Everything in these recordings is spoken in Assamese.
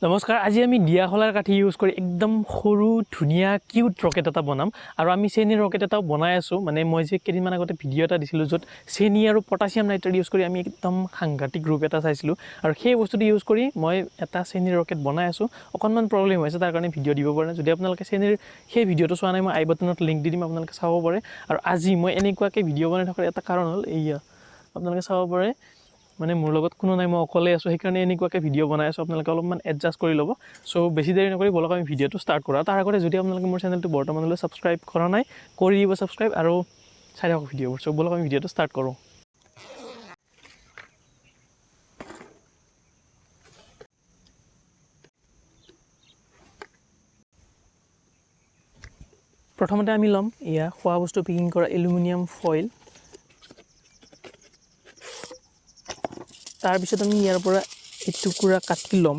নমস্কাৰ আজি আমি দিয়া খলাৰ কাঠি ইউজ কৰি একদম সৰু ধুনিয়া কিউট ৰকেট এটা বনাম আৰু আমি চেনি ৰকেট এটাও বনাই আছো মানে মই যে কেদিনমান আগতে ভিডিও এটা দিছিলো যত চেনি আৰু পটাছিয়াম নাইট্ৰেট ইউজ কৰি আমি একদম সাংঘাতিক গ্ৰুপ এটা চাইছিলো আৰু সেই বস্তুটো ইউজ কৰি মই এটা চেনি ৰকেট বনাই আছো অকনমান প্ৰবলেম হৈছে তাৰ কাৰণে ভিডিও দিব পৰা নাই যদি আপোনালোকে চেনিৰ সেই ভিডিওটো চোৱা নাই মই আই বাটনত লিংক দি দিম আপোনালোকে চাব পাৰে আৰু আজি মই এনেকুৱাকৈ ভিডিও বনাই থকাৰ এটা কাৰণ হ'ল এইয়া আপোনালোকে চাব পাৰে মানে মোৰ লগত কোনো নাই মই অকলে আছো সেইকাৰণে এনেকুৱাকৈ ভিডিও বনাই আছো আপোনালোকে অলপমান এডজাষ্ট কৰি ল'ব সো বেছি দেৰি নকৰি বলক আমি ভিডিওটো ষ্টাৰ্ট কৰা তাৰ আগতে যদি আপোনালোকে মোৰ চেনেলটো বৰ্তমানলৈ সাবস্ক্ৰাইব কৰা নাই কৰি দিব সাবস্ক্ৰাইব আৰু চাই থাকক ভিডিওবোৰ সো বলক আমি ভিডিওটো ষ্টাৰ্ট কৰো প্ৰথমতে আমি লম ইয়া খোৱা বস্তু পেকিং কৰা এলুমিনিয়াম ফয়েল তাৰ পিছত আমি ইয়াৰ পৰা এই টুকুৰা কাটি লম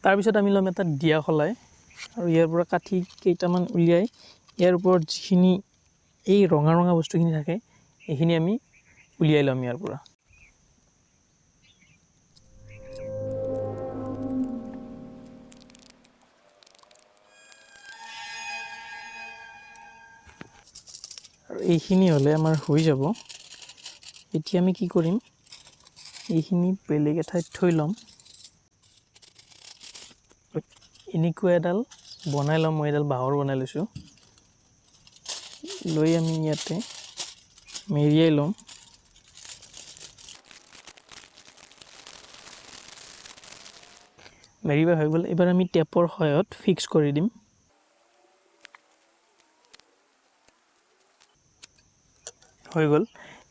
তাৰ পিছত আমি লম এটা দিয়া খলাই আৰু ইয়াৰ পৰা কাটি কেইটামান উলিয়াই ইয়াৰ ওপৰত যিখিনি এই ৰঙা ৰঙা বস্তুখিনি থাকে এইখিনি আমি উলিয়াই লম ইয়াৰ পৰা আৰু এইখিনি হলে আমাৰ হৈ যাব এতিয়া আমি কি কৰিম এইখিনি বেলেগ এঠাইত থৈ লম এনেকুৱা এডাল বনাই লম মই এডাল বাহৰ বনাই লৈছো লৈ আমি ইয়াতে মেৰিয়াই লম মেৰিবা হৈ গ'ল এবাৰ আমি টেপৰ সহায়ত ফিক্স কৰি দিম হৈ গ'ল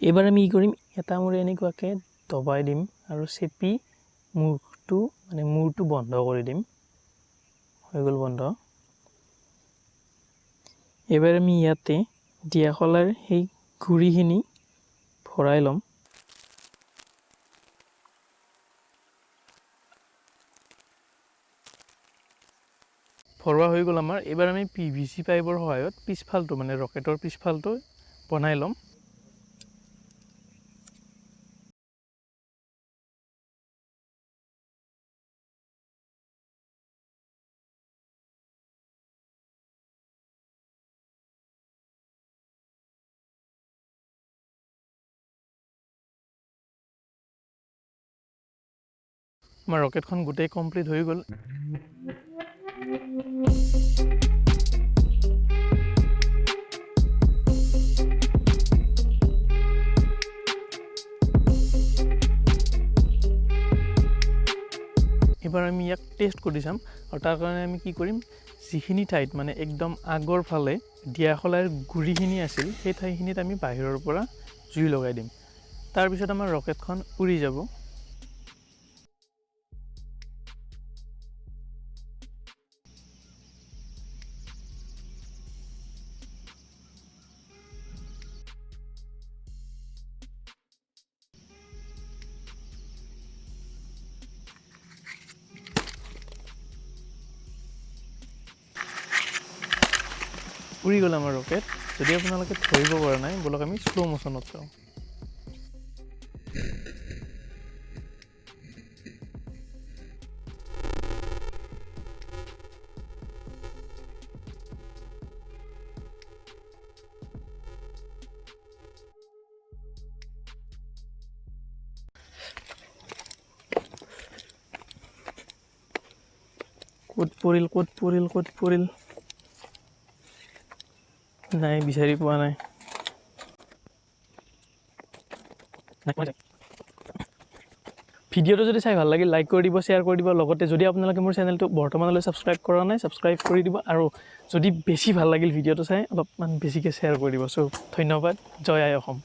এবাৰ আমি কি কৰিম এটা মূৰে এনেকুৱাকৈ দবাই দিম আৰু চেপি মূৰটো বন্ধ কৰি দিম হৈ গ'ল বন্ধ এবাৰ আমি ইয়াতে দিয়া খলাৰ সেই গুৰিখিনি ভৰাই লম ভৰোৱা হৈ গ'ল আমাৰ এবাৰ আমি পিভিসি পাইপৰ সহায়ত পিছফালটো মানে ৰকেটৰ পিছফালটো বনাই লম আমাৰ ৰকেটখন গোটেই কমপ্লিট হৈ গ'ল এবাৰ আমি ইয়াক টেষ্ট কৰি চাম আৰু তাৰ কাৰণে আমি কি কৰিম যিখিনি ঠাইত মানে একদম আগৰ ফালে দিয়া খলাৰ গুৰিখিনি আছিল সেই ঠাইখিনিত আমি বাহিৰৰ পৰা জুই লগাই দিম তাৰ পিছত আমাৰ ৰকেটখন উৰি যাব উৰি গ'ল আমাৰ ৰকেট যদি আপোনালোকে ধৰিব পৰা নাই বলক আমি স্লো মোশনত চাওঁ ক'ত পৰিল নাই বিচাৰি পোৱা নাই ভিডিওটো যদি চাই ভাল লাগিল লাইক কৰি দিব শ্বেয়াৰ কৰি দিব লগতে যদি আপোনালোকে মোৰ চেনেলটো বৰ্তমানলৈ সাবস্ক্ৰাইব কৰা নাই সাবস্ক্ৰাইব কৰি দিব আৰু যদি বেছি ভাল লাগিল ভিডিওটো চাই অলপমান বেছিকৈ শ্বেয়াৰ কৰি দিব সো ধন্যবাদ জয় আই অসম